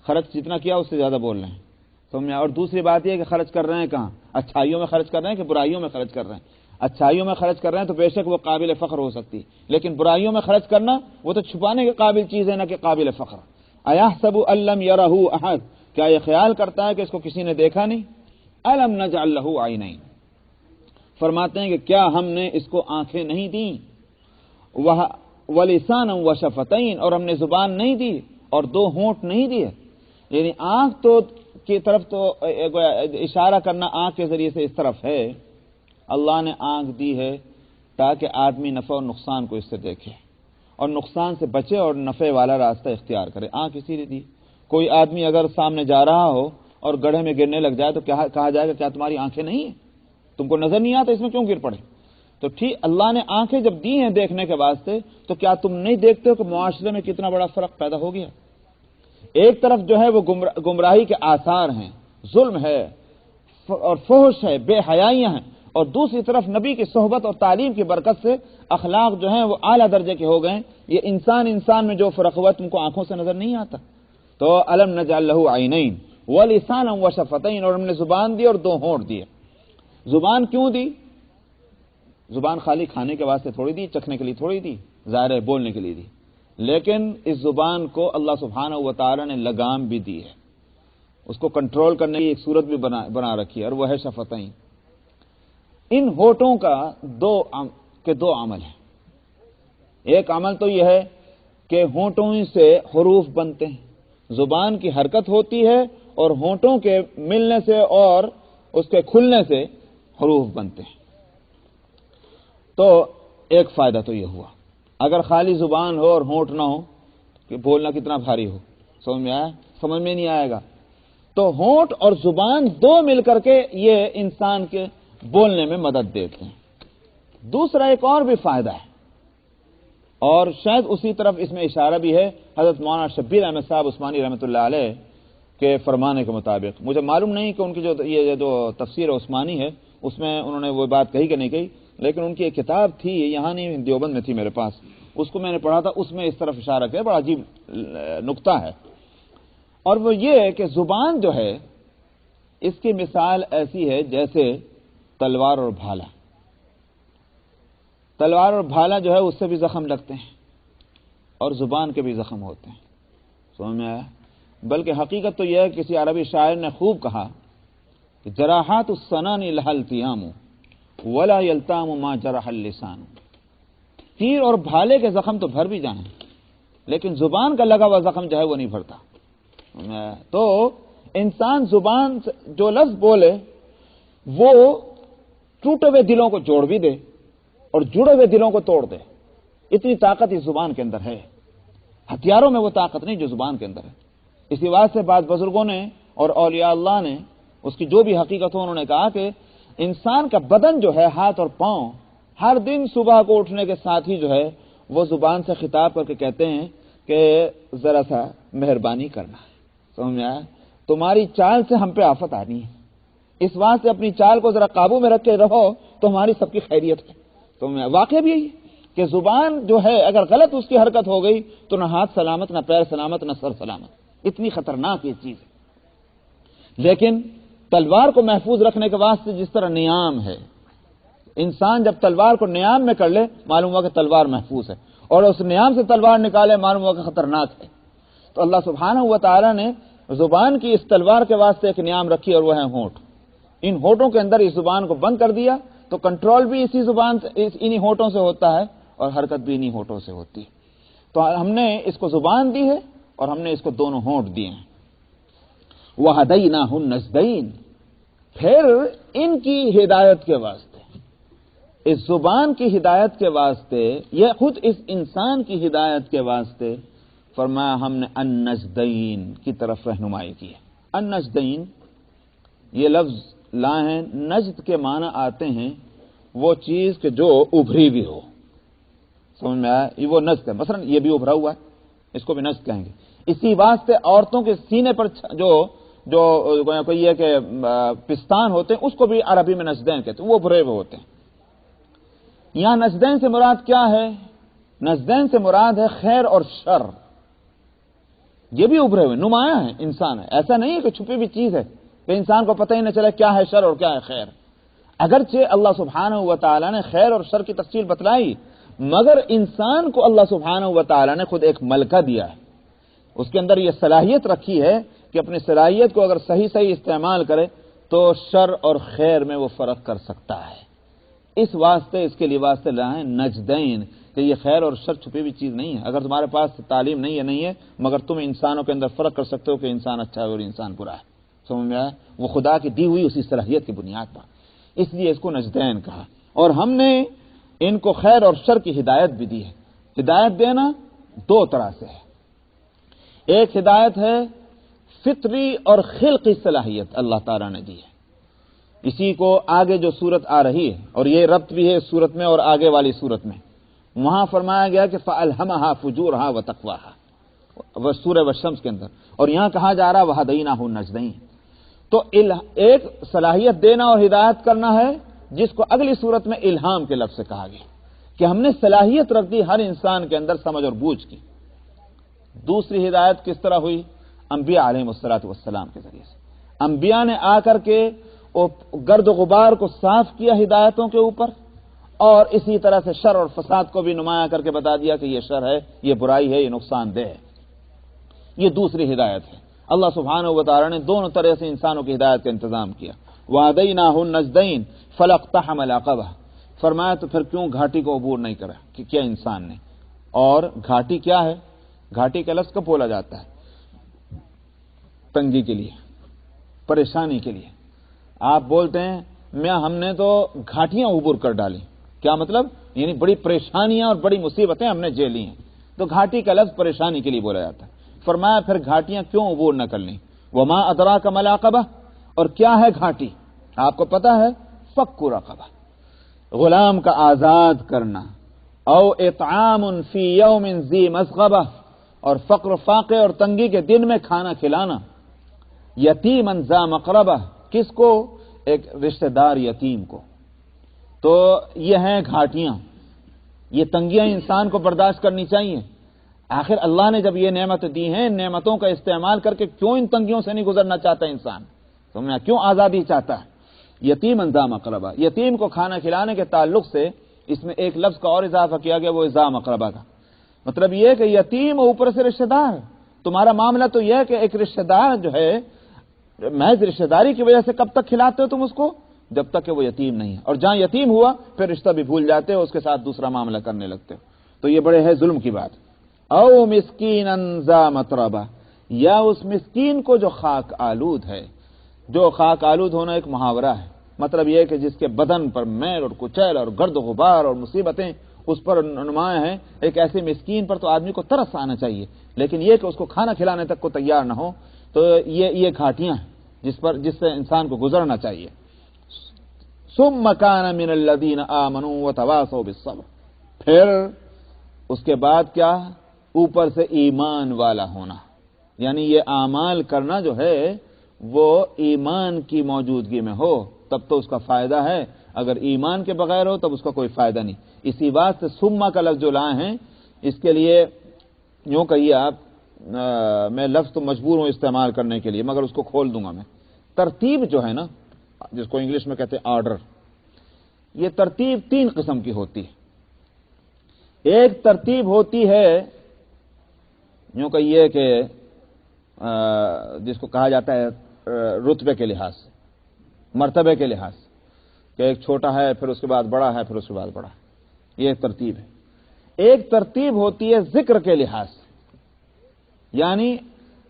خرچ جتنا کیا اس سے زیادہ بول رہے ہیں سمجھ میں. اور دوسری بات یہ ہے کہ خرچ کر رہے ہیں کہاں, اچھائیوں میں خرچ کر رہے ہیں کہ برائیوں میں خرچ کر رہے ہیں. اچھائیوں میں خرچ کر رہے ہیں تو بے شک وہ قابل فخر ہو سکتی, لیکن برائیوں میں خرچ کرنا وہ تو چھپانے کے قابل چیز ہے, نہ کہ قابل فخر. ایحسب ان لم یرہ احد, کیا یہ خیال کرتا ہے کہ اس کو کسی نے دیکھا نہیں. الم نجعل لہ عینین, فرماتے ہیں کہ کیا ہم نے اس کو آنکھیں نہیں دیں, ولسانا وشفتین, اور ہم نے زبان نہیں دی اور دو ہونٹ نہیں دیے. یعنی آنکھ تو کی طرف تو اشارہ کرنا آنکھ کے ذریعے سے اس طرف ہے. اللہ نے آنکھ دی ہے تاکہ آدمی نفع اور نقصان کو اس سے دیکھے اور نقصان سے بچے اور نفع والا راستہ اختیار کرے. آنکھ اسی لیے دی. کوئی آدمی اگر سامنے جا رہا ہو اور گڑھے میں گرنے لگ جائے تو کہا جائے گا کیا تمہاری آنکھیں نہیں ہیں, تم کو نظر نہیں آتا اس میں کیوں گر پڑے. تو ٹھیک اللہ نے آنکھیں جب دی ہیں دیکھنے کے واسطے, تو کیا تم نہیں دیکھتے ہو کہ معاشرے میں کتنا بڑا فرق پیدا ہو گیا. ایک طرف جو ہے وہ گمراہی کے آثار ہیں, ظلم ہے اور فحش ہے, بے حیائیاں ہیں, اور دوسری طرف نبی کی صحبت اور تعلیم کی برکت سے اخلاق جو ہیں وہ اعلیٰ درجے کے ہو گئے. یہ انسان میں جو فرق ہوا تم کو آنکھوں سے نظر نہیں آتا. تو الم نجعل لہ عینین ولسانا وشفتین, اور ہم نے زبان دی اور دو ہونٹ دیے. زبان کیوں دی؟ زبان خالی کھانے کے واسطے تھوڑی دی, چکھنے کے لیے تھوڑی دی, ظاہر ہے بولنے کے لیے دی, لیکن اس زبان کو اللہ سبحانہ و تعالی نے لگام بھی دی ہے, اس کو کنٹرول کرنے کی ایک صورت بھی بنا رکھی ہے, اور وہ ہے شفتین. ان ہونٹوں کا دو عمل ہیں. ایک عمل تو یہ ہے کہ ہونٹوں سے حروف بنتے ہیں, زبان کی حرکت ہوتی ہے اور ہونٹوں کے ملنے سے اور اس کے کھلنے سے حروف بنتے ہیں. تو ایک فائدہ تو یہ ہوا. اگر خالی زبان ہو اور ہونٹ نہ ہو کہ بولنا کتنا بھاری ہو, سمجھ میں آیا؟ سمجھ میں نہیں آئے گا. تو ہونٹ اور زبان دو مل کر کے یہ انسان کے بولنے میں مدد دیتے ہیں. دوسرا ایک اور بھی فائدہ ہے, اور شاید اسی طرف اس میں اشارہ بھی ہے حضرت مولانا شبیر احمد صاحب عثمانی رحمۃ اللہ علیہ کے فرمانے کے مطابق. مجھے معلوم نہیں کہ ان کی یہ جو تفسیر عثمانی ہے اس میں انہوں نے وہ بات کہی کہ نہیں کہی, لیکن ان کی ایک کتاب تھی, یہاں نہیں دیوبند میں تھی میرے پاس, اس کو میں نے پڑھا تھا, اس میں اس طرف اشارہ کیا, بڑا عجیب نقطہ ہے. اور وہ یہ ہے کہ زبان جو ہے اس کی مثال ایسی ہے جیسے تلوار اور بھالا. تلوار اور بھالا جو ہے اس سے بھی زخم لگتے ہیں اور زبان کے بھی زخم ہوتے ہیں, سمجھ میں آیا؟ بلکہ حقیقت تو یہ ہے, کسی عربی شاعر نے خوب کہا کہ جراحات السنان لها التیام ولا یلتام ما جرح اللسان. تیر اور بھالے کے زخم تو بھر بھی جائیں, لیکن زبان کا لگا ہوا زخم جو ہے وہ نہیں بھرتا. تو انسان زبان جو لفظ بولے وہ ٹوٹے ہوئے دلوں کو جوڑ بھی دے اور جڑے ہوئے دلوں کو توڑ دے. اتنی طاقت اس زبان کے اندر ہے, ہتھیاروں میں وہ طاقت نہیں جو زبان کے اندر ہے. اسی بات سے بعض بزرگوں نے اور اولیاء اللہ نے اس کی جو بھی حقیقت ہو انہوں نے کہا کہ انسان کا بدن جو ہے, ہاتھ اور پاؤں, ہر دن صبح کو اٹھنے کے ساتھ ہی جو ہے وہ زبان سے خطاب کر کے کہتے ہیں کہ ذرا سا مہربانی کرنا, سمجھ میں آیا؟ تمہاری چال سے ہم پہ آفت آنی ہے, اس واسطے اپنی چال کو ذرا قابو میں رکھ کے رہو تو ہماری سب کی خیریت ہے. تو واقع بھی یہی کہ زبان جو ہے اگر غلط اس کی حرکت ہو گئی تو نہ ہاتھ سلامت, نہ پیر سلامت, نہ سر سلامت. اتنی خطرناک یہ چیز ہے. لیکن تلوار کو محفوظ رکھنے کے واسطے جس طرح نیام ہے, انسان جب تلوار کو نیام میں کر لے معلوم ہوا کہ تلوار محفوظ ہے, اور اس نیام سے تلوار نکالے معلوم ہوا کہ خطرناک ہے. تو اللہ سبحانہ و تعالی نے زبان کی اس تلوار کے واسطے ایک نیام رکھی, اور وہ ہے ہونٹ. ان ہونٹوں کے اندر اس زبان کو بند کر دیا تو کنٹرول بھی اسی زبان سے, انہی ہونٹوں سے ہوتا ہے, اور حرکت بھی انہی ہونٹوں سے ہوتی ہے. تو ہم نے اس کو زبان دی ہے اور ہم نے اس کو دونوں ہونٹ دیے ہیں. وَهَدَيْنَاهُ النَّجْدَيْنِ, پھر ان کی ہدایت کے واسطے, اس زبان کی ہدایت کے واسطے, یہ خود اس انسان کی ہدایت کے واسطے فرمایا ہم نے النجدین کی طرف رہنمائی کی ہے. النجدین یہ لفظ لائے ہیں, نجد کے معنی آتے ہیں وہ چیز کہ جو ابھری بھی ہو, سمجھ میں آیا؟ یہ وہ نجد ہے. مثلا یہ بھی ابھرا ہوا ہے, اس کو بھی نجد کہیں گے. اسی واسطے عورتوں کے سینے پر جو کوئی یہ کہ پستان ہوتے ہیں اس کو بھی عربی میں نجدین کہتے ہیں, وہ ابھرے ہوئے ہوتے ہیں. یہاں نجدین سے مراد کیا ہے؟ نجدین سے مراد ہے خیر اور شر. یہ بھی ابھرے ہوئے نمایاں ہے، انسان ہے، ایسا نہیں ہے کہ چھپی ہوئی چیز ہے کہ انسان کو پتہ ہی نہ چلے کیا ہے شر اور کیا ہے خیر۔ اگرچہ اللہ سبحانہ و تعالیٰ نے خیر اور شر کی تفصیل بتلائی، مگر انسان کو اللہ سبحانہ و تعالیٰ نے خود ایک ملکہ دیا ہے، اس کے اندر یہ صلاحیت رکھی ہے کہ اپنی صلاحیت کو اگر صحیح استعمال کرے تو شر اور خیر میں وہ فرق کر سکتا ہے۔ اس واسطے اس کے لیے واسطے لائیں نجدین، کہ یہ خیر اور شر چھپی ہوئی چیز نہیں ہے۔ اگر تمہارے پاس تعلیم نہیں ہے مگر تم انسانوں کے اندر فرق کر سکتے ہو کہ انسان اچھا ہے اور انسان برا ہے، سمجھ میں آیا؟ وہ خدا کی دی ہوئی اسی صلاحیت کی بنیاد پر، اس لیے اس کو نجدین کہا۔ اور ہم نے ان کو خیر اور شر کی ہدایت بھی دی ہے۔ ہدایت دینا دو طرح سے ہے، ایک ہدایت ہے فطری اور خلقی صلاحیت اللہ تعالیٰ نے دی ہے، اسی کو آگے جو صورت آ رہی ہے، اور یہ ربط بھی ہے اس صورت میں اور آگے والی صورت میں، وہاں فرمایا گیا کہ فَأَلْهَمَهَا فُجُورَهَا وَتَقْوَاهَا، وہ سورہ والشمس کے اندر، اور یہاں کہا جا رہا وَهَدَيْنَاهُ النَّجْدَيْنِ۔ تو ایک صلاحیت دینا اور ہدایت کرنا ہے جس کو اگلی صورت میں الہام کے لفظ سے کہا گیا کہ ہم نے صلاحیت رکھ دی ہر انسان کے اندر سمجھ اور بوجھ کی۔ دوسری ہدایت کس طرح ہوئی؟ انبیاء علیہم السلام کے ذریعے سے انبیاء نے آ کر کے گرد و غبار کو صاف کیا ہدایتوں کے اوپر، اور اسی طرح سے شر اور فساد کو بھی نمایاں کر کے بتا دیا کہ یہ شر ہے، یہ برائی ہے، یہ نقصان دہ ہے۔ یہ دوسری ہدایت ہے۔ اللہ سبحانہ و تعالی نے دونوں طرح سے انسانوں کی ہدایت کا انتظام کیا۔ وَهَدَيْنَاهُ النَّجْدَيْنِ فَلَاقْتَحَمَ الْعَقَبَةَ، فرمایا تو پھر کیوں گھاٹی کو عبور نہیں کرا کہ کیا انسان نے؟ اور گھاٹی کیا ہے؟ گھاٹی کا لفظ کب بولا جاتا ہے؟ تنگی کے لیے، پریشانی کے لیے۔ آپ بولتے ہیں ہم نے تو گھاٹیاں عبور کر ڈالی، کیا مطلب؟ یعنی بڑی پریشانیاں اور بڑی مصیبتیں ہم نے جھیلی ہیں، تو گھاٹی کا لفظ پریشانی کے لیے بولا جاتا ہے۔ فرمایا پھر گھاٹیاں کیوں عبور نہ کر لیں؟ وما ادراک ما العقبہ، اور کیا ہے گھاٹی؟ آپ کو پتا ہے؟ فک رقبہ، غلام کا آزاد کرنا، او اطعام فی یوم ذی مسغبہ، اور فقر فاقے اور تنگی کے دن میں کھانا کھلانا، یتیما ذا مقربہ، کس کو؟ ایک رشتہ دار یتیم کو۔ تو یہ ہیں گھاٹیاں، یہ تنگیاں انسان کو برداشت کرنی چاہیے۔ آخر اللہ نے جب یہ نعمت دی ہیں، نعمتوں کا استعمال کر کے کیوں ان تنگیوں سے نہیں گزرنا چاہتا انسان؟ سمجھا؟ کیوں آزادی چاہتا ہے؟ یتیم ذا مقربہ، یتیم کو کھانا کھلانے کے تعلق سے اس میں ایک لفظ کا اور اضافہ کیا گیا، وہ ذا مقربہ کا مطلب یہ کہ یتیم اوپر سے رشتہ دار۔ تمہارا معاملہ تو یہ ہے کہ ایک رشتہ دار جو ہے محض رشتہ داری کی وجہ سے کب تک کھلاتے ہو تم اس کو؟ جب تک کہ وہ یتیم نہیں ہے، اور جہاں یتیم ہوا پھر رشتہ بھی بھول جاتے ہو، اس کے ساتھ دوسرا معاملہ کرنے لگتے ہو، تو یہ بڑے ہے ظلم کی بات۔ او مسکینا ذا متربہ، یا اس مسکین کو جو خاک آلود ہے۔ جو خاک آلود ہونا ایک محاورہ ہے، مطلب یہ کہ جس کے بدن پر میل اور کچیل اور گرد و غبار اور مصیبتیں اس پر نمایاں ہیں، ایک ایسے مسکین پر تو آدمی کو ترس آنا چاہیے، لیکن یہ کہ اس کو کھانا کھلانے تک کو تیار نہ ہو، تو یہ گھاٹیاں ہیں جس سے انسان کو گزرنا چاہیے۔ ثم كان من الذين آمنوا وتواصوا بالصبر، پھر اس کے بعد کیا؟ اوپر سے ایمان والا ہونا، یعنی یہ اعمال کرنا جو ہے وہ ایمان کی موجودگی میں ہو تب تو اس کا فائدہ ہے، اگر ایمان کے بغیر ہو تب اس کا کوئی فائدہ نہیں۔ اسی بات سے ثم کا لفظ جو لائے ہیں، اس کے لیے یوں کہیے آپ، میں لفظ تو مجبور ہوں استعمال کرنے کے لیے مگر اس کو کھول دوں گا میں۔ ترتیب جو ہے نا، جس کو انگلش میں کہتے ہیں آرڈر، یہ ترتیب تین قسم کی ہوتی ہے۔ ایک ترتیب ہوتی ہے یوں کہیے کہ جس کو کہا جاتا ہے رتبے کے لحاظ سے، مرتبے کے لحاظ سے، کہ ایک چھوٹا ہے پھر اس کے بعد بڑا ہے پھر اس کے بعد بڑا ہے، یہ ایک ترتیب ہے۔ ایک ترتیب ہوتی ہے ذکر کے لحاظ سے، یعنی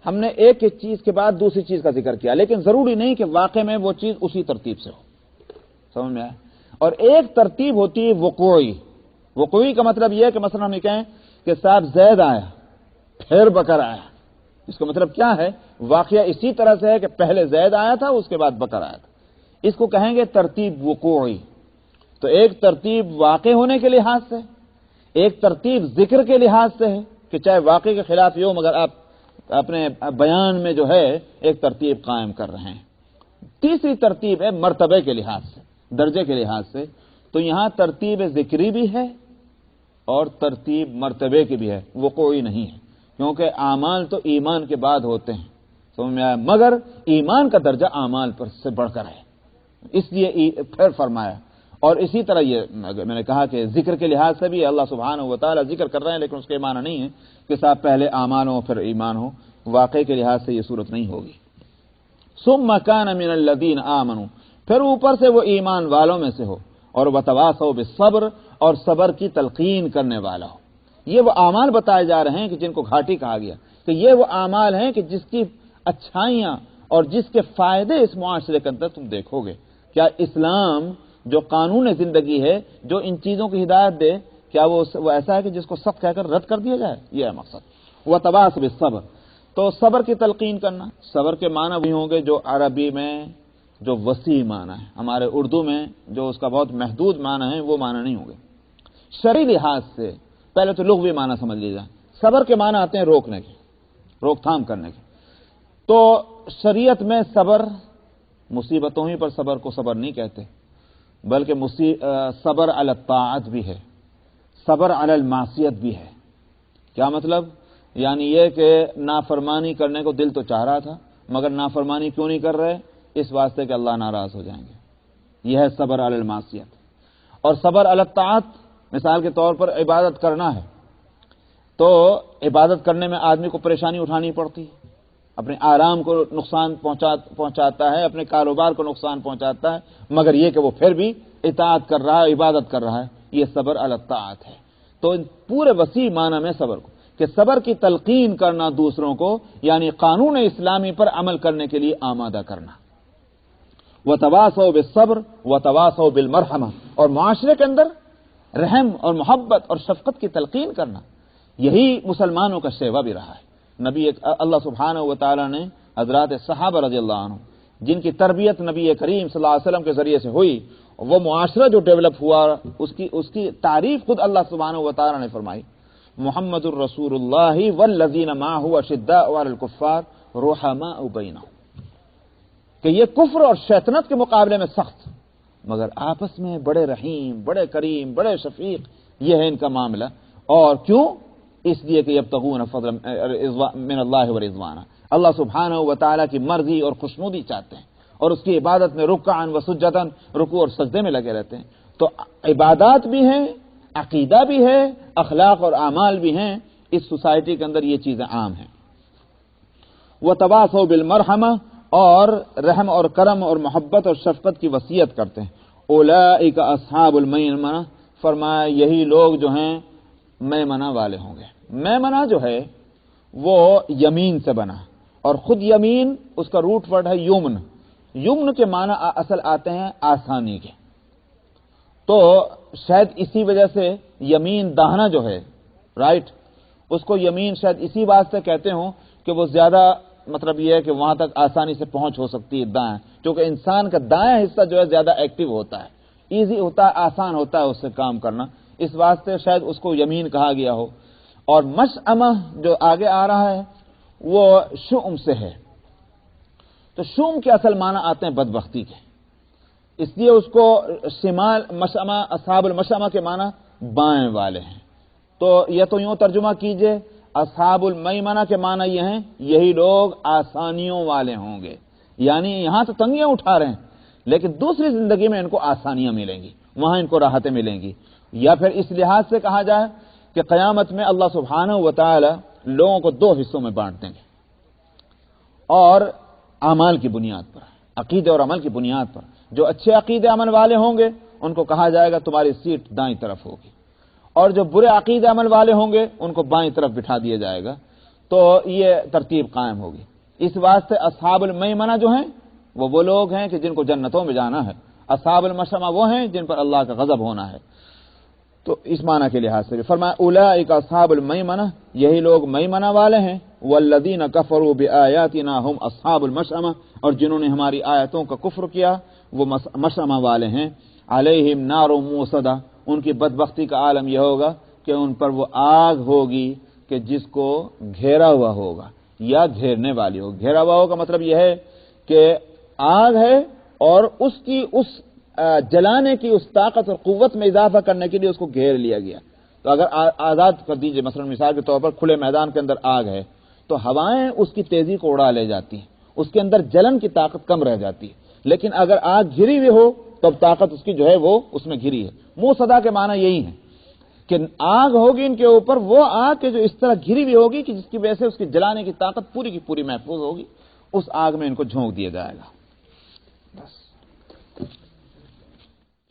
ہم نے ایک چیز کے بعد دوسری چیز کا ذکر کیا، لیکن ضروری نہیں کہ واقع میں وہ چیز اسی ترتیب سے ہو، سمجھ میں آیا؟ اور ایک ترتیب ہوتی ہے وقوعی۔ وقوعی کا مطلب یہ ہے کہ مثلا ہم یہ کہیں کہ صاحب زید آیا پھر بکر آیا، اس کا مطلب کیا ہے؟ واقعہ اسی طرح سے ہے کہ پہلے زید آیا تھا اس کے بعد بکر آیا تھا، اس کو کہیں گے ترتیب وقوعی۔ تو ایک ترتیب واقع ہونے کے لحاظ سے، ایک ترتیب ذکر کے لحاظ سے ہے کہ چاہے واقع کے خلاف ہی ہو مگر آپ اپنے بیان میں جو ہے ایک ترتیب قائم کر رہے ہیں۔ تیسری ترتیب ہے مرتبے کے لحاظ سے، درجے کے لحاظ سے، تو یہاں ترتیب ذکری بھی ہے اور ترتیب مرتبے کی بھی ہے، وقوعی نہیں ہے۔ کیونکہ اعمال تو ایمان کے بعد ہوتے ہیں، سمجھ میں آیا، مگر ایمان کا درجہ اعمال پر سے بڑھ کر ہے، اس لیے پھر فرمایا۔ اور اسی طرح یہ میں نے کہا کہ ذکر کے لحاظ سے بھی اللہ سبحانہ و تعالیٰ ذکر کر رہے ہیں، لیکن اس کے معنی نہیں ہے کہ صاحب پہلے اعمال ہو پھر ایمان ہو، واقعے کے لحاظ سے یہ صورت نہیں ہوگی۔ ثم كان من الذين آمنوا، پھر اوپر سے وہ ایمان والوں میں سے ہو، اور وتواصوا بالصبر، اور صبر کی تلقین کرنے والا ہو۔ یہ وہ اعمال بتائے جا رہے ہیں کہ جن کو گھاٹی کہا گیا، کہ یہ وہ اعمال ہیں کہ جس کی اچھائیاں اور جس کے فائدے اس معاشرے کے اندر تم دیکھو گے۔ کیا اسلام جو قانون زندگی ہے، جو ان چیزوں کی ہدایت دے، کیا وہ ایسا ہے کہ جس کو سخت کہہ کر رد کر دیا جائے؟ یہ ہے مقصد۔ وتواصوا بالصبر، تو صبر کی تلقین کرنا، صبر کے معنی وہی ہوں گے جو عربی میں جو وسیع معنی ہے، ہمارے اردو میں جو اس کا بہت محدود معنی ہے وہ معنی نہیں ہوں گے۔ شرعی لحاظ سے پہلے تو لغوی معنی سمجھ لیجیے، صبر کے معنی آتے ہیں روکنے کے، روک تھام کرنے کے۔ تو شریعت میں صبر، مصیبتوں ہی پر صبر کو صبر نہیں کہتے، بلکہ صبر علی الطاعت بھی ہے، صبر علی المعصیت بھی ہے۔ کیا مطلب؟ یعنی یہ کہ نافرمانی کرنے کو دل تو چاہ رہا تھا، مگر نافرمانی کیوں نہیں کر رہے؟ اس واسطے کہ اللہ ناراض ہو جائیں گے۔ یہ ہے صبر علی المعصیت۔ اور صبر علی الطاعت، مثال کے طور پر عبادت کرنا ہے، تو عبادت کرنے میں آدمی کو پریشانی اٹھانی پڑتی ہے، اپنے آرام کو نقصان پہنچاتا ہے، اپنے کاروبار کو نقصان پہنچاتا ہے، مگر یہ کہ وہ پھر بھی اطاعت کر رہا ہے، عبادت کر رہا ہے، یہ صبر علی الطاعت ہے۔ تو ان پورے وسیع معنی میں صبر کو، کہ صبر کی تلقین کرنا دوسروں کو، یعنی قانون اسلامی پر عمل کرنے کے لیے آمادہ کرنا۔ وتواصوا بالصبر وتواصوا بالمرحمہ، اور معاشرے کے اندر رحم اور محبت اور شفقت کی تلقین کرنا، یہی مسلمانوں کا شیوا بھی رہا ہے۔ اللہ سبحانہ و تعالی نے حضرات صحابہ رضی اللہ عنہ، جن کی تربیت نبی کریم صلی اللہ علیہ وسلم کے ذریعے سے ہوئی، وہ معاشرہ جو ڈیولپ ہوا، اس کی تعریف خود اللہ سبحانہ و تعالی نے فرمائی، محمد الرسول اللہ والذین معہ اشداء علی الکفار رحماء بینہم، کہ یہ کفر اور شیطنت کے مقابلے میں سخت، مگر آپس میں بڑے رحیم، بڑے کریم، بڑے شفیق، یہ ہے ان کا معاملہ۔ اور کیوں؟ اس لیے کہ یبتغون فضلا من اللہ ورضوانہ، اللہ سبحانہ و تعالیٰ کی مرضی اور خوشنودی چاہتے ہیں، اور اس کی عبادت میں رکعا و سجدا، رکوع اور سجدے میں لگے رہتے ہیں۔ تو عبادات بھی ہیں، عقیدہ بھی ہے، اخلاق اور اعمال بھی ہیں، اس سوسائٹی کے اندر یہ چیزیں عام ہیں۔ وتواصوا بالمرحمہ، اور رحم اور کرم اور محبت اور شفقت کی وصیت کرتے ہیں۔ اولئک اصحاب المیمنہ، فرمایا یہی لوگ جو ہیں میمنہ والے ہوں گے۔ میمنہ جو ہے وہ یمین سے بنا، اور خود یمین اس کا روٹ ورڈ ہے یمن۔ یمن کے معنی اصل آتے ہیں آسانی کے، تو شاید اسی وجہ سے یمین داہنا جو ہے، رائٹ، اس کو یمین شاید اسی بات سے کہتے ہوں کہ وہ زیادہ، مطلب یہ ہے کہ وہاں تک آسانی سے پہنچ ہو سکتی ہے دائیں، کیونکہ انسان کا دائیں حصہ جو ہے زیادہ ایکٹیو ہوتا ہے، ایزی ہوتا ہے، آسان ہوتا ہے اس سے کام کرنا، اس واسطے شاید اس کو یمین کہا گیا ہو۔ اور مشأمہ جو آگے آ رہا ہے وہ شؤم سے ہے، تو شؤم کے اصل معنی آتے ہیں بدبختی کے، اس لیے اس کو شمال مشأمہ، اصحاب المشأمہ کے معنی بائیں والے ہیں۔ تو یہ تو یوں ترجمہ کیجئے، اصحاب المیمنہ کے معنی یہ ہیں یہی لوگ آسانیوں والے ہوں گے، یعنی یہاں تو تنگیاں اٹھا رہے ہیں لیکن دوسری زندگی میں ان کو آسانیاں ملیں گی، وہاں ان کو راحتیں ملیں گی۔ یا پھر اس لحاظ سے کہا جائے کہ قیامت میں اللہ سبحانہ و تعالی لوگوں کو دو حصوں میں بانٹ دیں گے، اور اعمال کی بنیاد پر، عقیدے اور عمل کی بنیاد پر، جو اچھے عقیدے عمل والے ہوں گے ان کو کہا جائے گا تمہاری سیٹ دائیں طرف ہوگی، اور جو برے عقیدے عمل والے ہوں گے ان کو بائیں طرف بٹھا دیا جائے گا، تو یہ ترتیب قائم ہوگی۔ اس واسطے اصحاب المیمنہ جو ہیں وہ لوگ ہیں کہ جن کو جنتوں میں جانا ہے، اصحاب المشأمہ وہ ہیں جن پر اللہ کا غضب ہونا ہے۔ تو اس معنی کے لحاظ سے بھی فرمایا اولئک اصحاب المیمنہ، یہی لوگ میمنہ والے ہیں، والذین کفروا بآیاتنا هم اصحاب المشأمہ، اور جنہوں نے ہماری آیتوں کا کفر کیا وہ مشأمہ والے ہیں۔ علیہم نار موصدہ، ان کی بدبختی کا عالم یہ ہوگا کہ ان پر وہ آگ ہوگی کہ جس کو گھیرا ہوا ہوگا یا گھیرنے والی ہوگی۔ گھیرا ہوا ہوگا مطلب یہ ہے کہ آگ ہے اور اس کی اس جلانے کی اس طاقت اور قوت میں اضافہ کرنے کے لیے اس کو گھیر لیا گیا، تو اگر آزاد کر دیجئے، مثلا مثال کے طور پر کھلے میدان کے اندر آگ ہے تو ہوائیں اس کی تیزی کو اڑا لے جاتی ہیں، اس کے اندر جلن کی طاقت کم رہ جاتی ہے، لیکن اگر آگ گھری ہوئی ہو تو اب طاقت اس کی جو ہے وہ اس میں گھری ہے۔ منہ صدا کے معنی یہی ہے کہ آگ ہوگی ان کے اوپر، وہ آگ کے جو اس طرح گھری ہوئی ہوگی کہ جس کی وجہ سے اس کی جلانے کی طاقت پوری کی پوری محفوظ ہوگی، اس آگ میں ان کو جھونک دیا جائے گا۔ بس